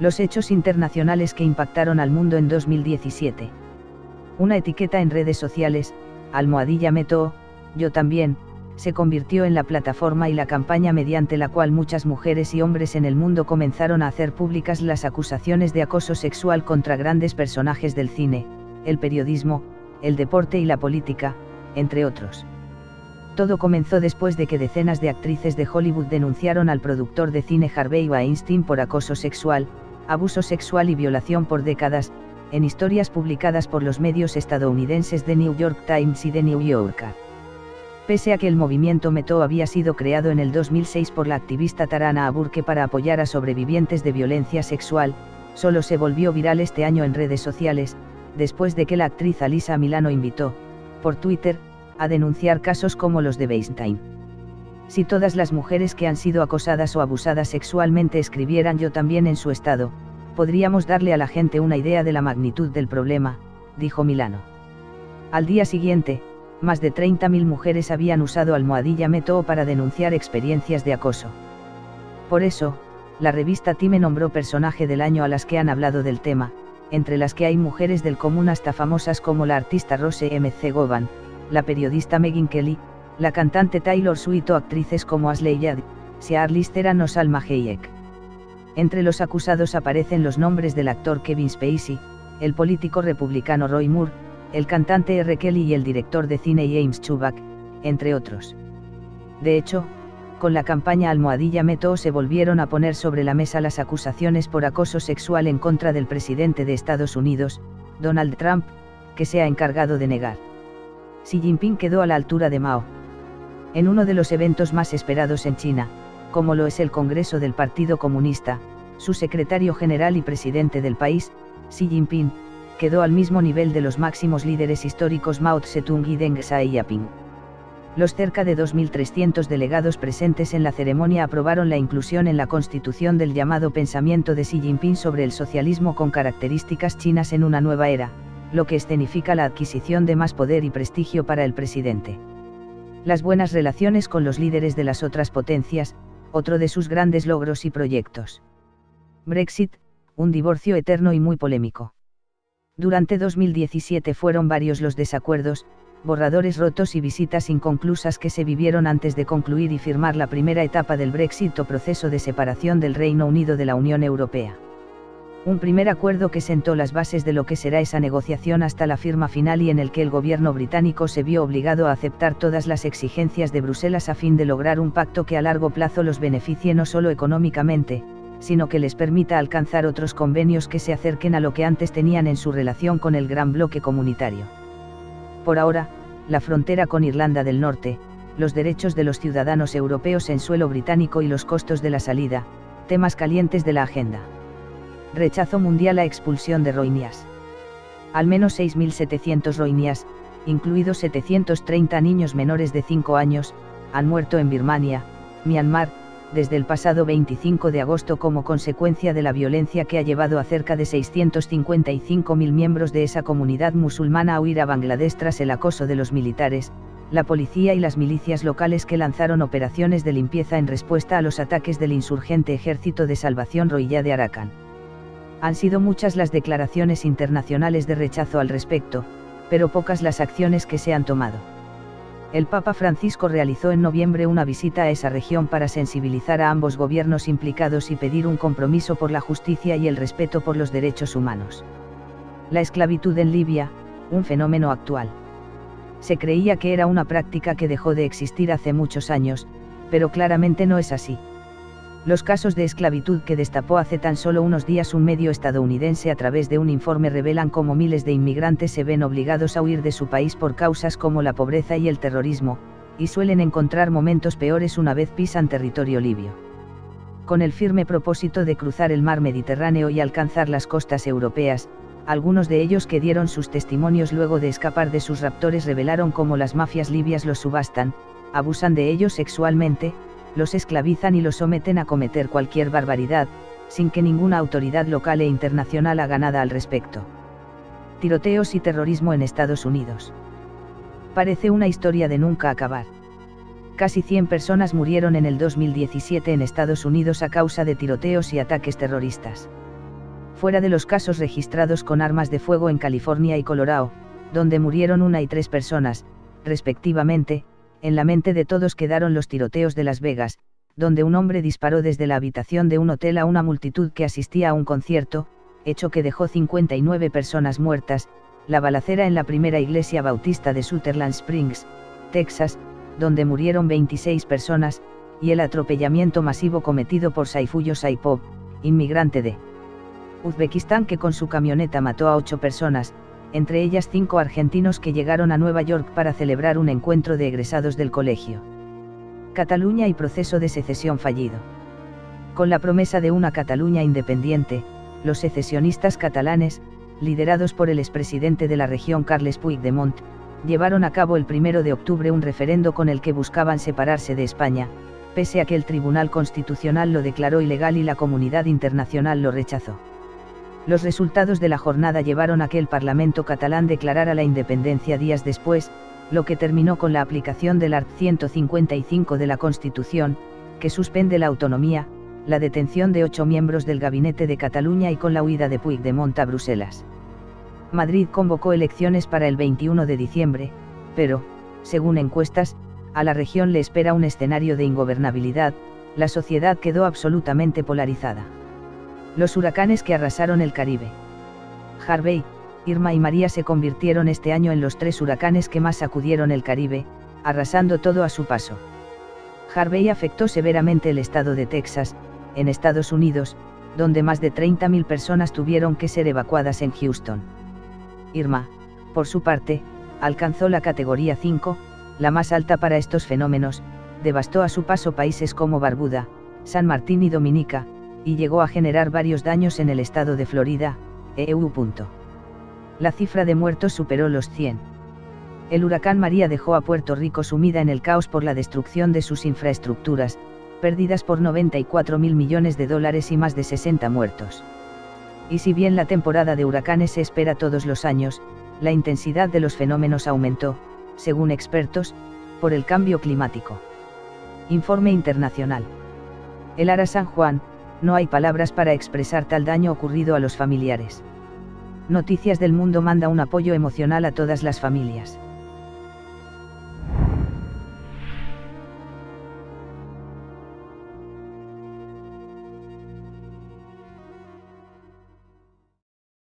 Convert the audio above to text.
Los hechos internacionales que impactaron al mundo en 2017. Una etiqueta en redes sociales, #MeToo, yo también, se convirtió en la plataforma y la campaña mediante la cual muchas mujeres y hombres en el mundo comenzaron a hacer públicas las acusaciones de acoso sexual contra grandes personajes del cine, el periodismo, el deporte y la política, entre otros. Todo comenzó después de que decenas de actrices de Hollywood denunciaron al productor de cine Harvey Weinstein por acoso sexual, abuso sexual y violación por décadas, en historias publicadas por los medios estadounidenses The New York Times y The New Yorker. Pese a que el movimiento MeToo había sido creado en el 2006 por la activista Tarana Burke para apoyar a sobrevivientes de violencia sexual, solo se volvió viral este año en redes sociales, después de que la actriz Alyssa Milano invitó, por Twitter, a denunciar casos como los de Weinstein. Si todas las mujeres que han sido acosadas o abusadas sexualmente escribieran yo también en su estado, podríamos darle a la gente una idea de la magnitud del problema, dijo Milano. Al día siguiente, más de 30.000 mujeres habían usado #MeToo para denunciar experiencias de acoso. Por eso, la revista Time nombró personaje del año a las que han hablado del tema, entre las que hay mujeres del común hasta famosas como la artista Rose McGowan, la periodista Megyn Kelly, la cantante Taylor Swift o actrices como Ashley Judd, Charlize Theron o Salma Hayek. Entre los acusados aparecen los nombres del actor Kevin Spacey, el político republicano Roy Moore, el cantante R. Kelly y el director de cine James Chubak, entre otros. De hecho, con la campaña #MeToo se volvieron a poner sobre la mesa las acusaciones por acoso sexual en contra del presidente de Estados Unidos, Donald Trump, que se ha encargado de negar. Xi Jinping quedó a la altura de Mao. En uno de los eventos más esperados en China, como lo es el Congreso del Partido Comunista, su secretario general y presidente del país, Xi Jinping, quedó al mismo nivel de los máximos líderes históricos Mao Tse-tung y Deng Xiaoping. Los cerca de 2.300 delegados presentes en la ceremonia aprobaron la inclusión en la Constitución del llamado pensamiento de Xi Jinping sobre el socialismo con características chinas en una nueva era, lo que escenifica la adquisición de más poder y prestigio para el presidente. Las buenas relaciones con los líderes de las otras potencias, otro de sus grandes logros y proyectos. Brexit, un divorcio eterno y muy polémico. Durante 2017 fueron varios los desacuerdos, borradores rotos y visitas inconclusas que se vivieron antes de concluir y firmar la primera etapa del Brexit o proceso de separación del Reino Unido de la Unión Europea. Un primer acuerdo que sentó las bases de lo que será esa negociación hasta la firma final y en el que el gobierno británico se vio obligado a aceptar todas las exigencias de Bruselas a fin de lograr un pacto que a largo plazo los beneficie no solo económicamente, sino que les permita alcanzar otros convenios que se acerquen a lo que antes tenían en su relación con el gran bloque comunitario. Por ahora, la frontera con Irlanda del Norte, los derechos de los ciudadanos europeos en suelo británico y los costos de la salida, temas calientes de la agenda. Rechazo mundial a expulsión de rohingyas. Al menos 6.700 rohingyas, incluidos 730 niños menores de 5 años, han muerto en Birmania, Myanmar, desde el pasado 25 de agosto como consecuencia de la violencia que ha llevado a cerca de 655.000 miembros de esa comunidad musulmana a huir a Bangladesh tras el acoso de los militares, la policía y las milicias locales que lanzaron operaciones de limpieza en respuesta a los ataques del insurgente Ejército de Salvación Rohingya de Arakan. Han sido muchas las declaraciones internacionales de rechazo al respecto, pero pocas las acciones que se han tomado. El Papa Francisco realizó en noviembre una visita a esa región para sensibilizar a ambos gobiernos implicados y pedir un compromiso por la justicia y el respeto por los derechos humanos. La esclavitud en Libia, un fenómeno actual. Se creía que era una práctica que dejó de existir hace muchos años, pero claramente no es así. Los casos de esclavitud que destapó hace tan solo unos días un medio estadounidense a través de un informe revelan cómo miles de inmigrantes se ven obligados a huir de su país por causas como la pobreza y el terrorismo, y suelen encontrar momentos peores una vez pisan territorio libio. Con el firme propósito de cruzar el mar Mediterráneo y alcanzar las costas europeas, algunos de ellos que dieron sus testimonios luego de escapar de sus raptores revelaron cómo las mafias libias los subastan, abusan de ellos sexualmente, los esclavizan y los someten a cometer cualquier barbaridad, sin que ninguna autoridad local e internacional haga nada al respecto. Tiroteos y terrorismo en Estados Unidos. Parece una historia de nunca acabar. Casi 100 personas murieron en el 2017 en Estados Unidos a causa de tiroteos y ataques terroristas. fuera de los casos registrados con armas de fuego en California y Colorado, donde murieron 1 y 3 personas, respectivamente. En la mente de todos quedaron los tiroteos de Las Vegas, donde un hombre disparó desde la habitación de un hotel a una multitud que asistía a un concierto, hecho que dejó 59 personas muertas, la balacera en la primera iglesia bautista de Sutherland Springs, Texas, donde murieron 26 personas, y el atropellamiento masivo cometido por Sayfullo Saipov, inmigrante de Uzbekistán que con su camioneta mató a 8 personas, entre ellas 5 argentinos que llegaron a Nueva York para celebrar un encuentro de egresados del colegio. Cataluña y proceso de secesión fallido. Con la promesa de una Cataluña independiente, los secesionistas catalanes, liderados por el expresidente de la región Carles Puigdemont, llevaron a cabo el 1 de octubre un referendo con el que buscaban separarse de España, pese a que el Tribunal Constitucional lo declaró ilegal y la comunidad internacional lo rechazó. Los resultados de la jornada llevaron a que el Parlamento catalán declarara la independencia días después, lo que terminó con la aplicación del art. 155 de la Constitución, que suspende la autonomía, la detención de 8 miembros del Gabinete de Cataluña y con la huida de Puigdemont a Bruselas. Madrid convocó elecciones para el 21 de diciembre, pero, según encuestas, a la región le espera un escenario de ingobernabilidad. La sociedad quedó absolutamente polarizada. Los huracanes que arrasaron el Caribe. Harvey, Irma y María se convirtieron este año en los 3 huracanes que más sacudieron el Caribe, arrasando todo a su paso. Harvey afectó severamente el estado de Texas, en Estados Unidos, donde más de 30.000 personas tuvieron que ser evacuadas en Houston. Irma, por su parte, alcanzó la categoría 5, la más alta para estos fenómenos, devastó a su paso países como Barbuda, San Martín y Dominica, y llegó a generar varios daños en el estado de Florida, EU. La cifra de muertos superó los 100. El huracán María dejó a Puerto Rico sumida en el caos por la destrucción de sus infraestructuras, pérdidas por $94.000 millones y más de 60 muertos. Y si bien la temporada de huracanes se espera todos los años, la intensidad de los fenómenos aumentó, según expertos, por el cambio climático. Informe internacional. El Ara San Juan, no hay palabras para expresar tal daño ocurrido a los familiares. Noticias del Mundo manda un apoyo emocional a todas las familias.